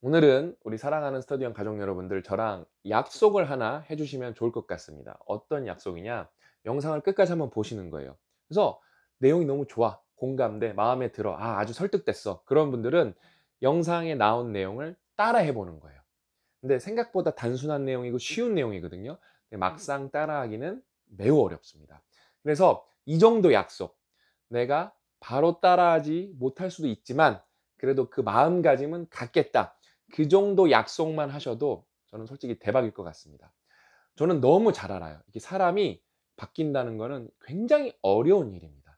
오늘은 우리 사랑하는 스터디원 가족 여러분들 저랑 약속을 하나 해주시면 좋을 것 같습니다. 어떤 약속이냐? 영상을 끝까지 한번 보시는 거예요. 그래서 내용이 너무 좋아, 공감돼, 마음에 들어, 아주 설득됐어. 그런 분들은 영상에 나온 내용을 따라 해보는 거예요. 근데 생각보다 단순한 내용이고 쉬운 내용이거든요. 근데 막상 따라하기는 매우 어렵습니다. 그래서 이 정도 약속, 내가 바로 따라하지 못할 수도 있지만 그래도 그 마음가짐은 갖겠다. 그 정도 약속만 하셔도 저는 솔직히 대박일 것 같습니다. 저는 너무 잘 알아요. 이게 사람이 바뀐다는 거는 굉장히 어려운 일입니다.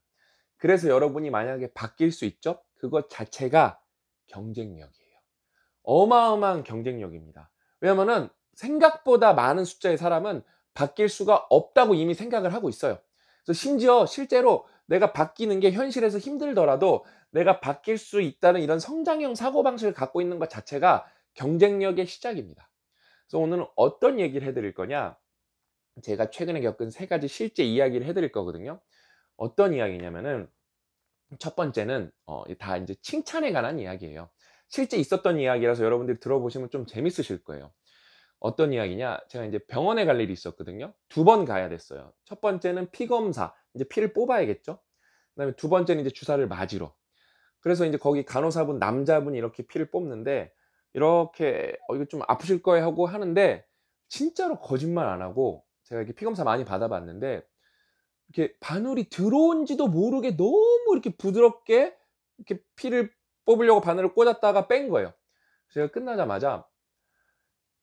그래서 여러분이 만약에 바뀔 수 있죠? 그것 자체가 경쟁력이에요. 어마어마한 경쟁력입니다. 왜냐면은 생각보다 많은 숫자의 사람은 바뀔 수가 없다고 이미 생각을 하고 있어요. 그래서 심지어 실제로 내가 바뀌는 게 현실에서 힘들더라도 내가 바뀔 수 있다는 이런 성장형 사고방식을 갖고 있는 것 자체가 경쟁력의 시작입니다. 그래서 오늘은 어떤 얘기를 해 드릴 거냐? 제가 최근에 겪은 세 가지 실제 이야기를 해 드릴 거거든요. 어떤 이야기냐면은 첫 번째는 다 인제 칭찬에 관한 이야기예요. 실제 있었던 이야기라서 여러분들이 들어보시면 좀 재밌으실 거예요. 어떤 이야기냐? 제가 인제 병원에 갈 일이 있었거든요. 두 번 가야 됐어요. 첫 번째는 피 검사, 인제 피를 뽑아야겠죠. 그다음에 두 번째는 이제 주사를 맞으러. 그래서 인제 거기 간호사분 남자분이 이렇게 피를 뽑는데 이렇게 이거 좀 아프실 거예요." 하고 하는데 진짜로 거짓말 안 하고 제가 이렇게 피 검사 많이 받아 봤는데 이렇게 바늘이 들어온지도 모르게 너무 이렇게 부드럽게 이렇게 피를 뽑으려고 바늘을 꽂았다가 뺀 거예요. 제가 끝나자마자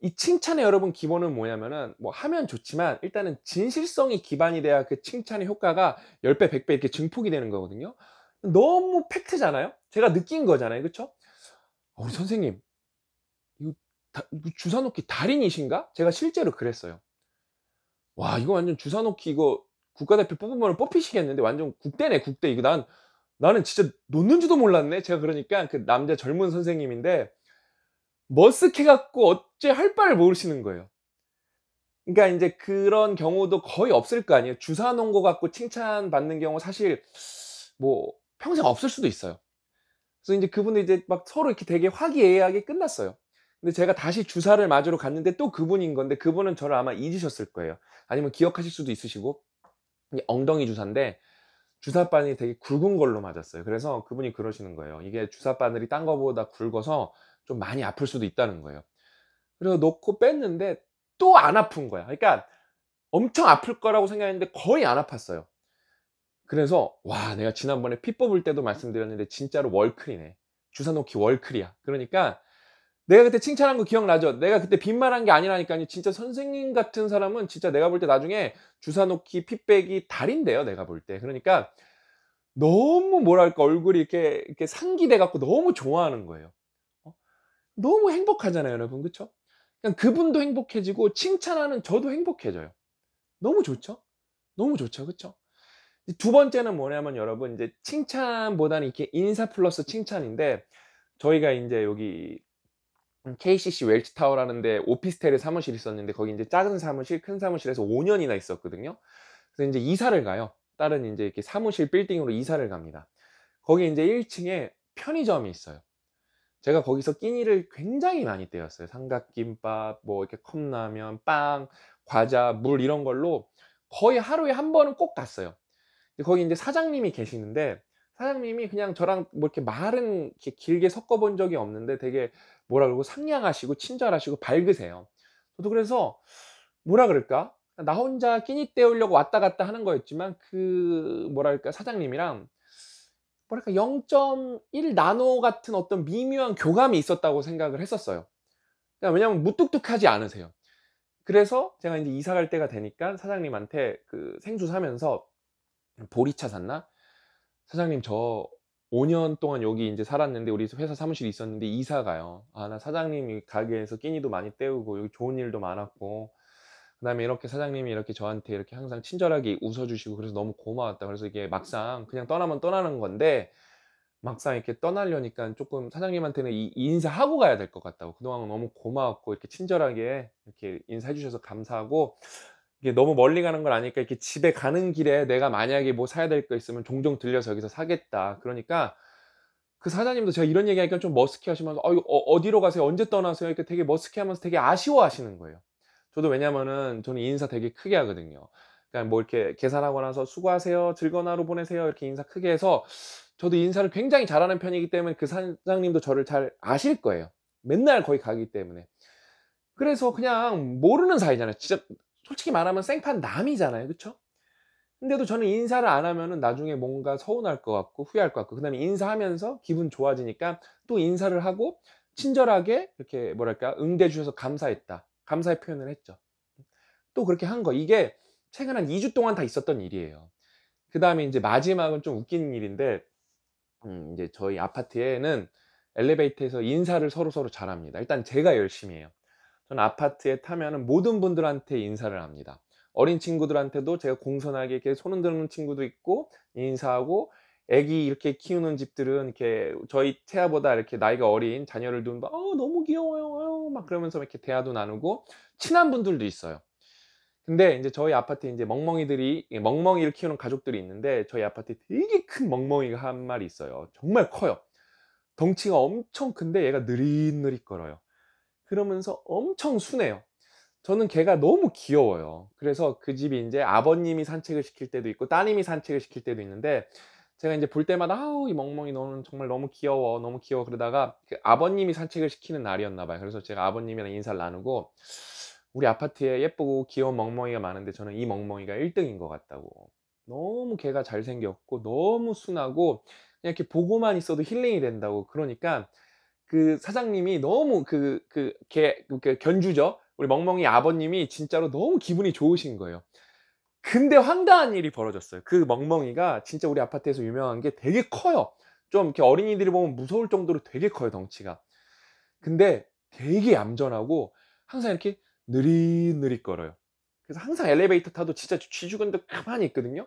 이 칭찬의 여러분 기본은 뭐냐면은 뭐 하면 좋지만 일단은 진실성이 기반이 돼야 그 칭찬의 효과가 10 배, 100배 이렇게 증폭이 되는 거거든요. 너무 팩트잖아요. 제가 느낀 거잖아요. 그쵸? 우리 선생님 이거 주사 놓기 달인이신가?" 제가 실제로 그랬어요. "와 이거 완전 주사 놓기 이거 국가대표 뽑으면 뽑히시겠는데 완전 국대네 국대. 이거 나는 진짜 놓는지도 몰랐네." 제가 그러니까 그 남자 젊은 선생님인데 머쓱해 갖고 어째 할 바를 모르시는 거예요. 그러니까 인제 그런 경우도 거의 없을 거 아니에요. 주사 놓은 거 갖고 칭찬받는 경우 사실 뭐 평생 없을 수도 있어요. 그래서 인제 그분도 이제 막 서로 이렇게 되게 화기애애하게 끝났어요. 근데 제가 다시 주사를 맞으러 갔는데 또 그분인 건데 그분은 저를 아마 잊으셨을 거예요. 아니면 기억하실 수도 있으시고 이 엉덩이 주사인데 주사 바늘이 되게 굵은 걸로 맞았어요. 그래서 그분이 그러시는 거예요. 이게 주사 바늘이 딴 거보다 굵어서 좀 많이 아플 수도 있다는 거예요. 그래서 놓고 뺐는데 또 안 아픈 거야. 그러니까 엄청 아플 거라고 생각했는데 거의 안 아팠어요. 그래서 '와 내가 지난번에 피 뽑을 때도 말씀드렸는데 진짜로 월클이네. 주사 놓기 월클이야.' 그러니까 내가 그때 칭찬한 거 기억나죠? 내가 그때 빈말한 게 아니라니까요. 진짜 선생님 같은 사람은 진짜 내가 볼 때 나중에 주사 놓기 피 빼기 달인돼요 내가 볼 때. 그러니까 너무 뭐랄까 얼굴이 이렇게 상기돼 갖고 너무 좋아하는 거예요. 어 너무 행복하잖아요 여러분. 그쵸? 그냥 그분도 행복해지고 칭찬하는 저도 행복해져요. 너무 좋죠? 너무 좋죠. 그쵸? 이 두 번째는 뭐냐면 여러분 인제 칭찬보다는 이렇게 인사 플러스 칭찬인데 저희가 인제 여기 KCC 웰치타워라는 데 오피스텔에 사무실이 있었는데 거기 인제 작은 사무실 큰 사무실에서 5 년이나 있었거든요. 그래서 인제 이사를 가요. 다른 인제 이렇게 사무실 빌딩으로 이사를 갑니다. 거기 인제 1 층에 편의점이 있어요. 제가 거기서 끼니를 굉장히 많이 때웠어요. 삼각김밥 뭐 이렇게 컵라면, 빵, 과자, 물 이런 걸로 거의 하루에 한 번은 꼭 갔어요. 근데 거기 인제 사장님이 계시는데 사장님이 그냥 저랑 뭐 이렇게 말은 이렇게 길게 섞어 본 적이 없는데 되게 뭐라 그러고 상냥하시고 친절하시고 밝으세요. 저도 그래서 뭐라 그럴까? 나 혼자 끼니 때우려고 왔다 갔다 하는 거였지만 그 뭐랄까 사장님이랑 뭐랄까 0.1 나노 같은 어떤 미묘한 교감이 있었다고 생각을 했었어요. 그러니까 왜냐하면 무뚝뚝하지 않으세요. 그래서 제가 인제 이사 갈 때가 되니까 사장님한테 그 생수 사면서 보리차 샀나? "사장님 저 5년 동안 여기 인제 살았는데 우리 회사 사무실이 있었는데 이사 가요. 나 사장님이 가게에서 끼니도 많이 때우고 여기 좋은 일도 많았고 그다음에 이렇게 사장님이 이렇게 저한테 이렇게 항상 친절하게 웃어 주시고 그래서 너무 고마웠다. 그래서 이게 막상 그냥 떠나면 떠나는 건데 막상 이렇게 떠나려니깐 쪼끔 사장님한테는 이 인사하고 가야 될 것 같다고. 그동안 너무 고마웠고 이렇게 친절하게 이렇게 인사해 주셔서 감사하고 이게 너무 멀리 가는 걸 아니까 이렇게 집에 가는 길에 내가 만약에 뭐 사야 될 거 있으면 종종 들려서 여기서 사겠다. 그러니까 그 사장님도 제가 이런 얘기하니까 좀 머쓱해하시면서 "어 이거 어디로 가세요? 언제 떠나세요?" 이렇게 되게 머쓱해하면서 되게 아쉬워하시는 거예요. 저도 왜냐면은 저는 인사 되게 크게 하거든요. 그러니까 뭐 이렇게 계산하고 나서 "수고하세요. 즐거운 하루 보내세요." 이렇게 인사 크게 해서 저도 인사를 굉장히 잘하는 편이기 때문에 그 사장님도 저를 잘 아실 거예요. 맨날 거기 가기 때문에. 그래서 그냥 모르는 사이잖아요. 진짜 솔직히 말하면 생판 남이잖아요. 그쵸? 근데도 저는 인사를 안 하면은 나중에 뭔가 서운할 것 같고 후회할 것 같고, 그다음에 인사하면서 기분 좋아지니까 또 인사를 하고 친절하게 이렇게 뭐랄까 응대해 주셔서 감사했다, 감사의 표현을 했죠. 또 그렇게 한 거, 이게 최근 한 2주 동안 다 있었던 일이에요. 그다음에 인제 마지막은 좀 웃긴 일인데, 인제 저희 아파트에는 엘리베이터에서 인사를 서로서로 잘합니다. 일단 제가 열심히 해요. 저는 아파트에 타면은 모든 분들한테 인사를 합니다. 어린 친구들한테도 제가 공손하게 이렇게 손 흔드는 친구도 있고 인사하고, 애기 이렇게 키우는 집들은 이렇게 저희 태아보다 이렇게 나이가 어린 자녀를 두면 막 너무 귀여워요. 막 그러면서 이렇게 대화도 나누고 친한 분들도 있어요. 근데 인제 저희 아파트에 인제 멍멍이들이, 이 멍멍이를 키우는 가족들이 있는데 저희 아파트에 되게 큰 멍멍이가 한 마리 있어요. 정말 커요. 덩치가 엄청 큰데 얘가 느릿느릿거려요. 그러면서 엄청 순해요. 저는 걔가 너무 귀여워요. 그래서 그 집이 인제 아버님이 산책을 시킬 때도 있고 따님이 산책을 시킬 때도 있는데, 제가 인제 볼 때마다 "아우 이 멍멍이 너는 정말 너무 귀여워. 너무 귀여워." 그러다가 그 아버님이 산책을 시키는 날이었나 봐요. 그래서 제가 아버님이랑 인사를 나누고 "우리 아파트에 예쁘고 귀여운 멍멍이가 많은데 저는 이 멍멍이가 1 등인 것 같다."고. 너무 걔가 잘생겼고 너무 순하고 그냥 이렇게 보고만 있어도 힐링이 된다고. 그러니까 그 사장님이 너무 걔 견주죠. 우리 멍멍이 아버님이 진짜로 너무 기분이 좋으신 거예요. 근데 황당한 일이 벌어졌어요. 그 멍멍이가 진짜 우리 아파트에서 유명한 게 되게 커요. 좀 이렇게 어린이들이 보면 무서울 정도로 되게 커요, 덩치가. 근데 되게 얌전하고 항상 이렇게 느릿느릿거려요. 그래서 항상 엘리베이터 타도 진짜 쥐죽은데 가만히 있거든요.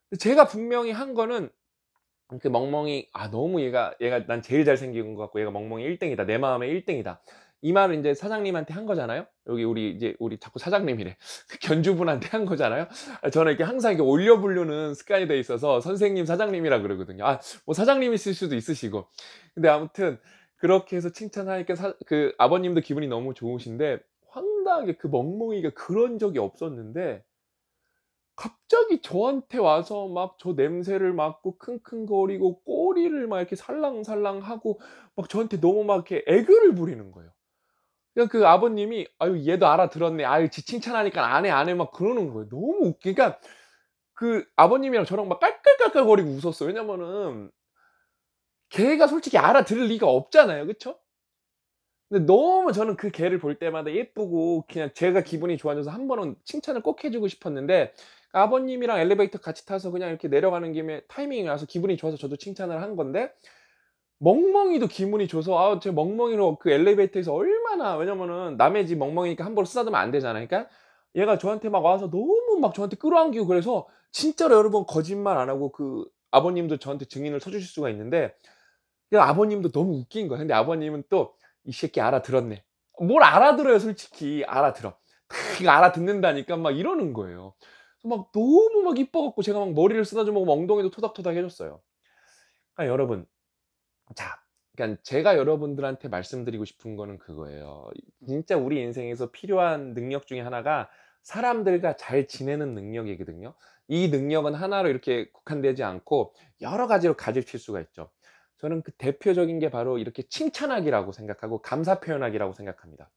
근데 제가 분명히 한 거는, 그 멍멍이 '아 너무 얘가 난 제일 잘생긴 것 같고 얘가 멍멍이 1 등이다. 내 마음의 1 등이다.' 이 말을 인제 사장님한테 한 거잖아요. 여기 우리 자꾸 사장님이래. 그 견주분한테 한 거잖아요. 저는 이렇게 항상 이렇게 올려 부르는 습관이 돼 있어서 선생님, 사장님이라 그러거든요. 뭐 사장님이실 수도 있으시고. 근데 아무튼 그렇게 해서 칭찬하니까 그 아버님도 기분이 너무 좋으신데, 황당하게 그 멍멍이가 그런 적이 없었는데 갑자기 저한테 와서 막 저 냄새를 맡고 킁킁거리고 꼬리를 막 이렇게 살랑살랑하고 막 저한테 너무 막 이렇게 애교를 부리는 거예요. 그러니까 그 아버님이 "아유 얘도 알아들었네. 아유 지 칭찬하니까 안 해, 안 해." 막 그러는 거예요. 너무 그러니까 그 아버님이랑 저랑 막 깔깔깔깔거리고 웃었어요. 왜냐면은 걔가 솔직히 알아들을 리가 없잖아요. 그쵸? 근데 너무 저는 그 개를 볼 때마다 예쁘고 그냥 제가 기분이 좋아져서 한 번은 칭찬을 꼭 해 주고 싶었는데, 아버님이랑 엘리베이터 같이 타서 그냥 이렇게 내려가는 김에 타이밍이 와서 기분이 좋아서 저도 칭찬을 한 건데, 멍멍이도 기분이 좋아서 제 멍멍이로 그 엘리베이터에서 얼마나, 왜냐면은 남의 집 멍멍이니까 함부로 쓰다듬으면 안 되잖아요. 그러니까 얘가 저한테 막 와서 너무 막 저한테 끌어안기고, 그래서 진짜로 여러분 거짓말 안 하고 그 아버님도 저한테 증인을 서 주실 수가 있는데, 그 아버님도 너무 웃긴 거야. 근데 아버님은 또 "이 새끼 알아들었네." 뭘 알아들어요 솔직히. 알아들어. 다 알아듣는다니까 막 이러는 거예요. 그래서 막 너무 막 이뻐 갖고 제가 막 머리를 쓰다듬어 고 엉덩이도 토닥토닥 해 줬어요. 그러니까 여러분, 자, 그러니까 제가 여러분들한테 말씀드리고 싶은 거는 그거예요. 진짜 우리 인생에서 필요한 능력 중에 하나가 사람들과 잘 지내는 능력이거든요. 이 능력은 하나로 이렇게 국한되지 않고 여러 가지로 가지칠 수가 있죠. 저는 그 대표적인 게 바로 이렇게 칭찬하기라고 생각하고 감사 표현하기라고 생각합니다.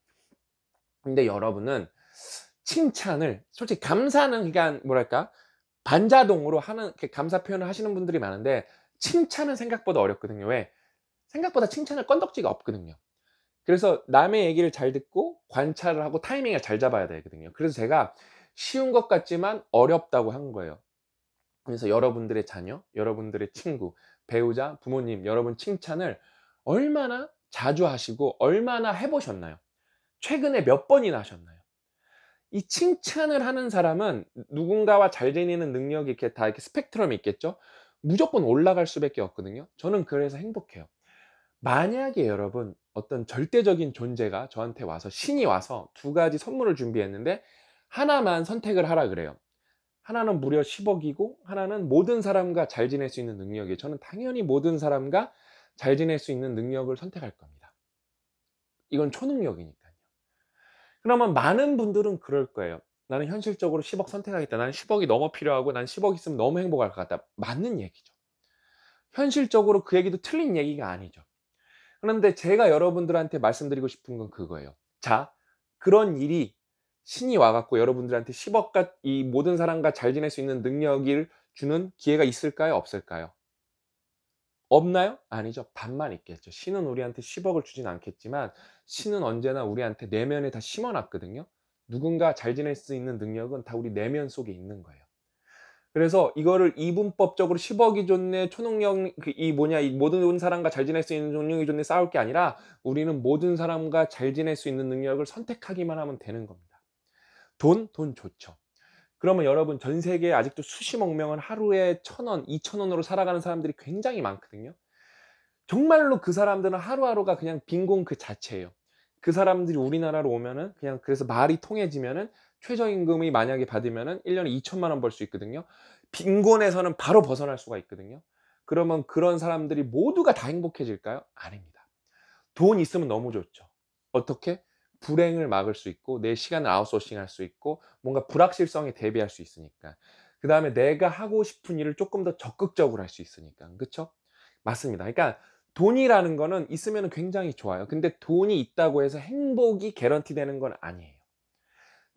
근데 여러분은 칭찬을 솔직히, 감사는 그러니까 뭐랄까 반자동으로 하는 이렇게 감사 표현을 하시는 분들이 많은데, 칭찬은 생각보다 어렵거든요. 왜? 생각보다 칭찬할 건덕지가 없거든요. 그래서 남의 얘기를 잘 듣고 관찰을 하고 타이밍을 잘 잡아야 되거든요. 그래서 제가 쉬운 것 같지만 어렵다고 한 거예요. 그래서 여러분들의 자녀, 여러분들의 친구, 배우자, 부모님, 여러분 칭찬을 얼마나 자주 하시고 얼마나 해 보셨나요? 최근에 몇 번이나 하셨나요? 이 칭찬을 하는 사람은 누군가와 잘 지내는 능력이 이렇게 다 이렇게 스펙트럼이 있겠죠? 무조건 올라갈 수밖에 없거든요. 저는 그래서 행복해요. 만약에 여러분 어떤 절대적인 존재가 저한테 와서, 신이 와서 두 가지 선물을 준비했는데 하나만 선택을 하라 그래요. 하나는 무려 10억 이고 하나는 모든 사람과 잘 지낼 수 있는 능력이에요. 저는 당연히 모든 사람과 잘 지낼 수 있는 능력을 선택할 겁니다. 이건 초능력이니까요. 그러면 많은 분들은 그럴 거예요. 나는 현실적으로 10억 선택하겠다. 나는 10억이 너무 필요하고 난 10억 있으면 너무 행복할 것 같다. 맞는 얘기죠. 현실적으로 그 얘기도 틀린 얘기가 아니죠. 그런데 제가 여러분들한테 말씀드리고 싶은 건 그거예요. 자, 그런 일이 신이 와갖고 여러분들한테 10억과 이 모든 사람과 잘 지낼 수 있는 능력을 주는 기회가 있을까요? 없을까요? 없나요? 아니죠. 반만 있겠죠. 신은 우리한테 10억을 주진 않겠지만 신은 언제나 우리한테 내면에 다 심어놨거든요. 누군가 잘 지낼 수 있는 능력은 다 우리 내면 속에 있는 거예요. 그래서 이거를 이분법적으로 10억이 좋네, 초능력, 이 모든 사람과 잘 지낼 수 있는 능력이 좋네 싸울 게 아니라 우리는 모든 사람과 잘 지낼 수 있는 능력을 선택하기만 하면 되는 겁니다. 돈 좋죠. 그러면 여러분 전 세계에 아직도 수십억 명은 하루에 1,000원, 2,000원으로 살아가는 사람들이 굉장히 많거든요. 정말로 그 사람들은 하루하루가 그냥 빈곤 그 자체예요. 그 사람들이 우리나라로 오면은 그냥 그래서 말이 통해지면은 최저임금이 만약에 받으면은 1 년에 2천만 원 벌 수 있거든요. 빈곤에서는 바로 벗어날 수가 있거든요. 그러면 그런 사람들이 모두가 다 행복해질까요? 아닙니다. 돈 있으면 너무 좋죠. 어떻게? 불행을 막을 수 있고 내 시간을 아웃소싱할 수 있고 뭔가 불확실성에 대비할 수 있으니까. 그다음에 내가 하고 싶은 일을 조금 더 적극적으로 할 수 있으니까. 그쵸? 맞습니다. 그러니까 돈이라는 거는 있으면 굉장히 좋아요. 근데 돈이 있다고 해서 행복이 개런티 되는 건 아니에요.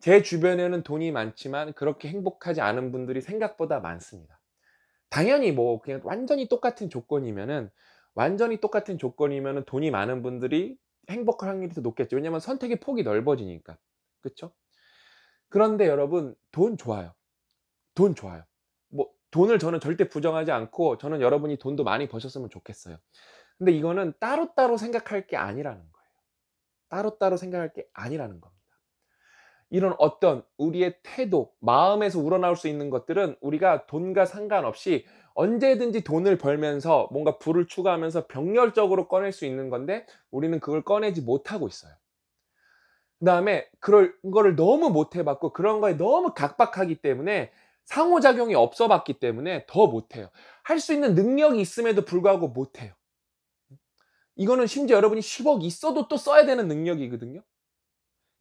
제 주변에는 돈이 많지만 그렇게 행복하지 않은 분들이 생각보다 많습니다. 당연히 뭐 그냥 완전히 똑같은 조건이면은 돈이 많은 분들이 행복할 확률이 더 높겠죠. 왜냐면 선택의 폭이 넓어지니까. 그쵸? 그런데 여러분 돈 좋아요. 돈 좋아요. 뭐 돈을 저는 절대 부정하지 않고 저는 여러분이 돈도 많이 버셨으면 좋겠어요. 근데 이거는 따로따로 생각할 게 아니라는 거예요. 따로따로 생각할 게 아니라는 겁니다. 이런 어떤 우리의 태도, 마음에서 우러나올 수 있는 것들은 우리가 돈과 상관없이 언제든지 돈을 벌면서 뭔가 부를 추구하면서 병렬적으로 꺼낼 수 있는 건데 우리는 그걸 꺼내지 못하고 있어요. 그다음에 그런 거를 너무 못 해 봤고 그런 거에 너무 각박하기 때문에 상호작용이 없어 봤기 때문에 더 못 해요. 할 수 있는 능력이 있음에도 불구하고 못 해요. 이거는 심지어 여러분이 10억 있어도 또 써야 되는 능력이거든요.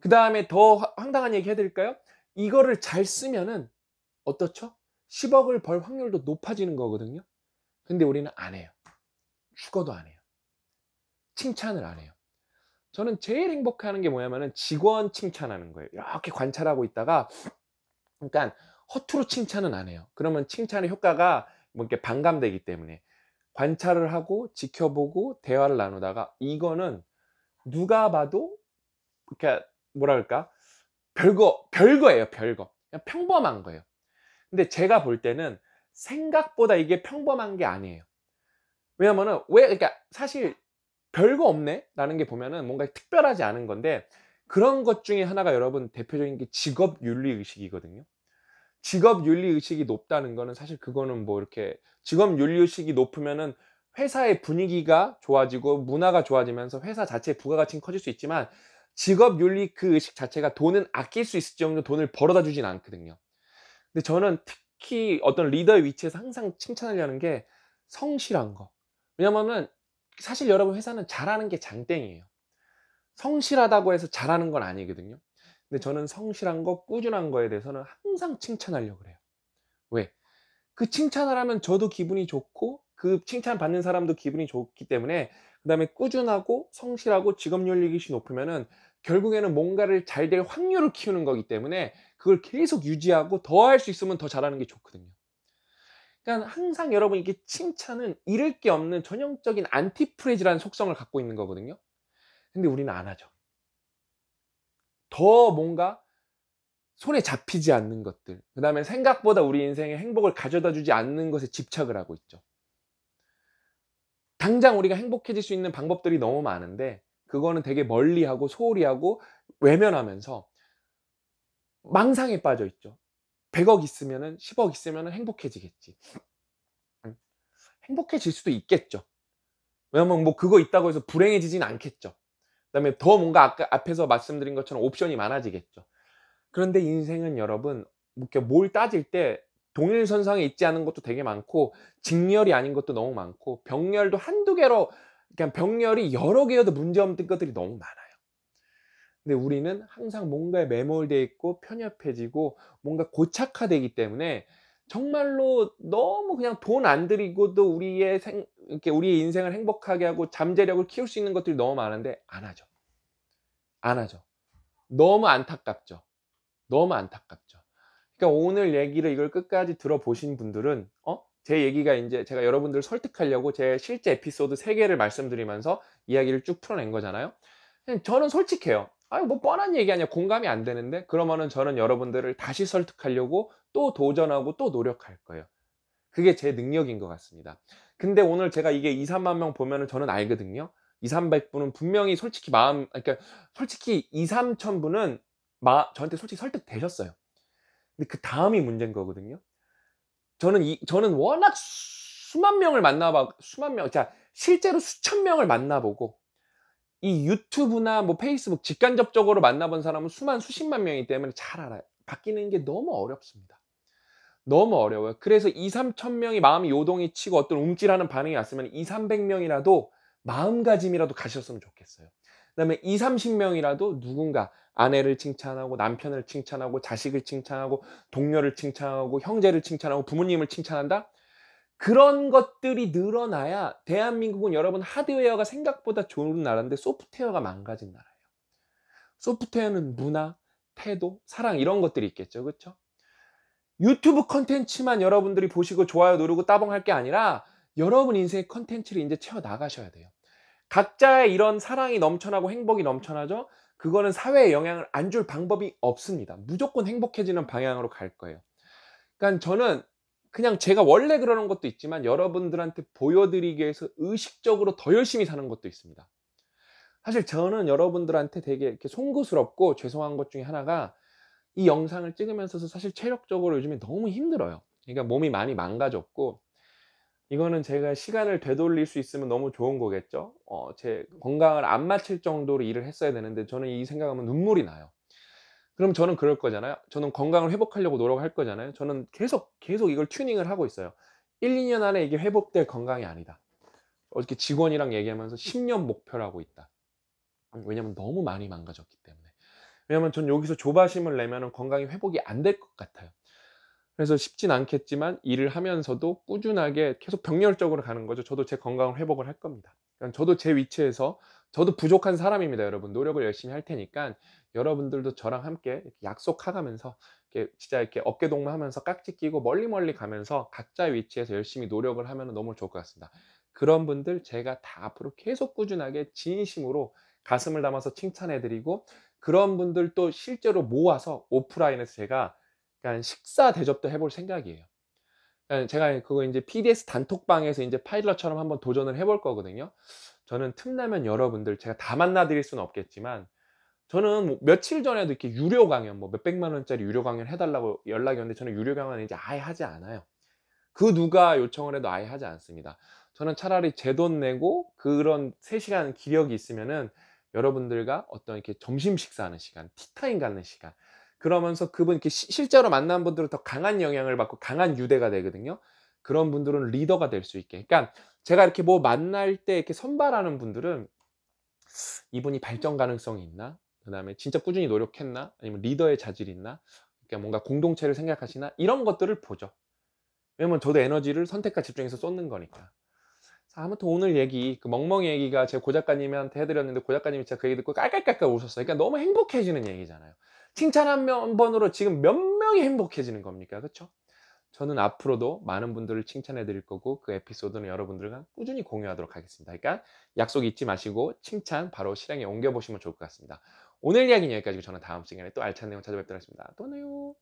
그다음에 더 황당한 얘기 해 드릴까요? 이거를 잘 쓰면은 어떻죠? 10억을 벌 확률도 높아지는 거거든요. 근데 우리는 안 해요. 죽어도 안 해요. 칭찬을 안 해요. 저는 제일 행복해하는 게 뭐냐면은 직원 칭찬하는 거예요. 이렇게 관찰하고 있다가 그러니까 허투루 칭찬은 안 해요. 그러면 칭찬의 효과가 뭐 이렇게 반감되기 때문에 관찰을 하고 지켜보고 대화를 나누다가 이거는 누가 봐도 그러니까 뭐라 그럴까? 별거예요, 별거. 그냥 평범한 거예요. 근데 제가 볼 때는 생각보다 이게 평범한 게 아니에요. 왜냐면은 그러니까 사실 '별거 없네.'라는 게 보면은 뭔가 특별하지 않은 건데 그런 것 중에 하나가 여러분 대표적인 게 직업 윤리 의식이거든요. 직업 윤리 의식이 높다는 거는 사실 그거는 뭐 이렇게 직업 윤리 의식이 높으면은 회사의 분위기가 좋아지고 문화가 좋아지면서 회사 자체의 부가가치는 커질 수 있지만 직업 윤리 그 의식 자체가 돈은 아낄 수 있을 정도로 돈을 벌어다 주진 않거든요. 근데 저는 특히 어떤 리더의 위치에서 항상 칭찬하려는 게 성실한 거. 왜냐면은 사실 여러분 회사는 잘하는 게 장땡이에요. 성실하다고 해서 잘하는 건 아니거든요. 근데 저는 성실한 거, 꾸준한 거에 대해서는 항상 칭찬하려고 그래요. 왜? 그 칭찬을 하면 저도 기분이 좋고 그 칭찬받는 사람도 기분이 좋기 때문에 그다음에 꾸준하고 성실하고 직업 윤리의식이 높으면은 결국에는 뭔가를 잘 될 확률을 키우는 거기 때문에 그걸 계속 유지하고 더 할 수 있으면 더 잘하는 게 좋거든요. 그러니까 항상 여러분 이게 칭찬은 잃을 게 없는 전형적인 안티프레이즈라는 속성을 갖고 있는 거거든요. 근데 우리는 안 하죠. 더 뭔가 손에 잡히지 않는 것들, 그다음에 생각보다 우리 인생에 행복을 가져다 주지 않는 것에 집착을 하고 있죠. 당장 우리가 행복해질 수 있는 방법들이 너무 많은데 그거는 되게 멀리하고 소홀히 하고 외면하면서 망상에 빠져 있죠. 100억 있으면은 10억 있으면은 행복해지겠지. 음. 행복해질 수도 있겠죠. 왜냐면 뭐 그거 있다고 해서 불행해지진 않겠죠. 그다음에 더 뭔가 아까 앞에서 말씀드린 것처럼 옵션이 많아지겠죠. 그런데 인생은 여러분 이렇게 뭘 따질 때 동일선상에 있지 않은 것도 되게 많고 직렬이 아닌 것도 너무 많고 병렬도 한두 개로 그러니까 병렬이 여러 개여도 문제없는 것들이 너무 많아요. 근데 우리는 항상 뭔가에 매몰되어 있고 편협해지고 뭔가 고착화되기 때문에 정말로 너무 그냥 돈 안 들이고도 이렇게 우리의 인생을 행복하게 하고 잠재력을 키울 수 있는 것들이 너무 많은데 안 하죠. 안 하죠. 너무 안타깝죠. 너무 안타깝죠. 그러니까 오늘 얘기를 이걸 끝까지 들어보신 분들은 제 얘기가 인제 제가 여러분들을 설득하려고 제 실제 에피소드 3 개를 말씀드리면서 이야기를 쭉 풀어낸 거잖아요. 그냥 저는 솔직해요. 아이 뭐 뻔한 얘기 아니야. 공감이 안 되는데? 그러면은 저는 여러분들을 다시 설득하려고 또 도전하고 또 노력할 거예요. 그게 제 능력인 것 같습니다. 근데 오늘 제가 이게 2-3만 명 보면은 저는 알거든요. 200-300 분은 분명히 솔직히 그러니까 솔직히 2-3천 분은 저한테 솔직히 설득되셨어요. 근데 그다음이 문제인 거거든요. 저는 워낙 수만 명을 수만 명 자 실제로 수천 명을 만나 보고 이 유튜브나 뭐 페이스북 직간접적으로 만나 본 사람은 수십만 명이기 때문에 잘 알아요. 바뀌는 게 너무 어렵습니다. 너무 어려워요. 그래서 2-3천 명이 마음이 요동이 치고 어떤 움찔하는 반응이 왔으면 200-300 명이라도 마음가짐이라도 가셨으면 좋겠어요. 그다음에 20-30 명이라도 누군가 아내를 칭찬하고 남편을 칭찬하고 자식을 칭찬하고 동료를 칭찬하고 형제를 칭찬하고 부모님을 칭찬한다? 그런 것들이 늘어나야 대한민국은 여러분 하드웨어가 생각보다 좋은 나라인데 소프트웨어가 망가진 나라예요. 소프트웨어는 문화, 태도, 사랑 이런 것들이 있겠죠. 그쵸? 유튜브 콘텐츠만 여러분들이 보시고 좋아요 누르고 따봉할 게 아니라 여러분 인생의 콘텐츠를 인제 채워 나가셔야 돼요. 각자의 이런 사랑이 넘쳐나고 행복이 넘쳐나죠? 그거는 사회에 영향을 안 줄 방법이 없습니다. 무조건 행복해지는 방향으로 갈 거예요. 그러니까 저는 그냥 제가 원래 그러는 것도 있지만 여러분들한테 보여드리기 위해서 의식적으로 더 열심히 사는 것도 있습니다. 사실 저는 여러분들한테 되게 이렇게 송구스럽고 죄송한 것 중에 하나가 이 영상을 찍으면서도 사실 체력적으로 요즘에 너무 힘들어요. 그러니까 몸이 많이 망가졌고 이거는 제가 시간을 되돌릴 수 있으면 너무 좋은 거겠죠. 제 건강을 안 맞힐 정도로 일을 했어야 되는데 저는 이 생각하면 눈물이 나요. 그럼 저는 그럴 거잖아요. 저는 건강을 회복하려고 노력할 거잖아요. 저는 계속 이걸 튜닝을 하고 있어요. 1-2년 안에 이게 회복될 건강이 아니다. 어저께 직원이랑 얘기하면서 10년 목표로 하고 있다. 왜냐면 너무 많이 망가졌기 때문에. 왜냐면 전 여기서 조바심을 내면은 건강이 회복이 안 될 것 같아요. 그래서 쉽진 않겠지만 일을 하면서도 꾸준하게 계속 병렬적으로 가는 거죠. 저도 제 건강을 회복을 할 겁니다. 그러니까 저도 제 위치에서 저도 부족한 사람입니다 여러분. 노력을 열심히 할 테니깐 여러분들도 저랑 함께 이렇게 약속해 가면서 이렇게 진짜 이렇게 어깨동무하면서 깍지 끼고 멀리 가면서 각자의 위치에서 열심히 노력을 하면은 너무 좋을 것 같습니다. 그런 분들 제가 다 앞으로 계속 꾸준하게 진심으로 가슴을 담아서 칭찬해 드리고 그런 분들 또 실제로 모아서 오프라인에서 제가 그러니까 식사 대접도 해볼 생각이에요. 제가 그거 인제 PDS 단톡방에서 인제 파일럿처럼 한번 도전을 해볼 거거든요. 저는 틈나면 여러분들 제가 다 만나 드릴 수는 없겠지만 저는 뭐 며칠 전에도 이렇게 유료 강연 뭐 몇백만 원짜리 유료 강연 해 달라고 연락이 왔는데 저는 유료 강연은 이제 아예 하지 않아요. 그 누가 요청을 해도 아예 하지 않습니다. 저는 차라리 제 돈 내고 그런 3 시간 기력이 있으면은 여러분들과 어떤 이렇게 점심 식사하는 시간, 티타임 갖는 시간 그러면서 그분 이렇게 실제로 만난 분들은 더 강한 영향을 받고 강한 유대가 되거든요. 그런 분들은 리더가 될 수 있게. 그러니까 제가 이렇게 뭐 만날 때 이렇게 선발하는 분들은 '이분이 발전 가능성이 있나? 그다음에 진짜 꾸준히 노력했나? 아니면 리더의 자질이 있나? 그러니까 뭔가 공동체를 생각하시나?' 이런 것들을 보죠. 왜냐면 저도 에너지를 선택과 집중해서 쏟는 거니까. 자 아무튼 오늘 얘기 그 멍멍이 얘기가 제가 고 작가님한테 해 드렸는데 고 작가님이 진짜 그 얘기 듣고 깔깔깔깔 웃었어요. 그러니까 너무 행복해지는 얘기잖아요. 칭찬 한 번으로 지금 몇 명이 행복해지는 겁니까? 그쵸? 저는 앞으로도 많은 분들을 칭찬해 드릴 거고 그 에피소드는 여러분들과 꾸준히 공유하도록 하겠습니다. 그러니까 약속 잊지 마시고 칭찬 바로 실행에 옮겨 보시면 좋을 것 같습니다. 오늘 이야기는 여기까지고 저는 다음 시간에 또 알찬 내용 찾아뵙도록 하겠습니다. 또 만나요.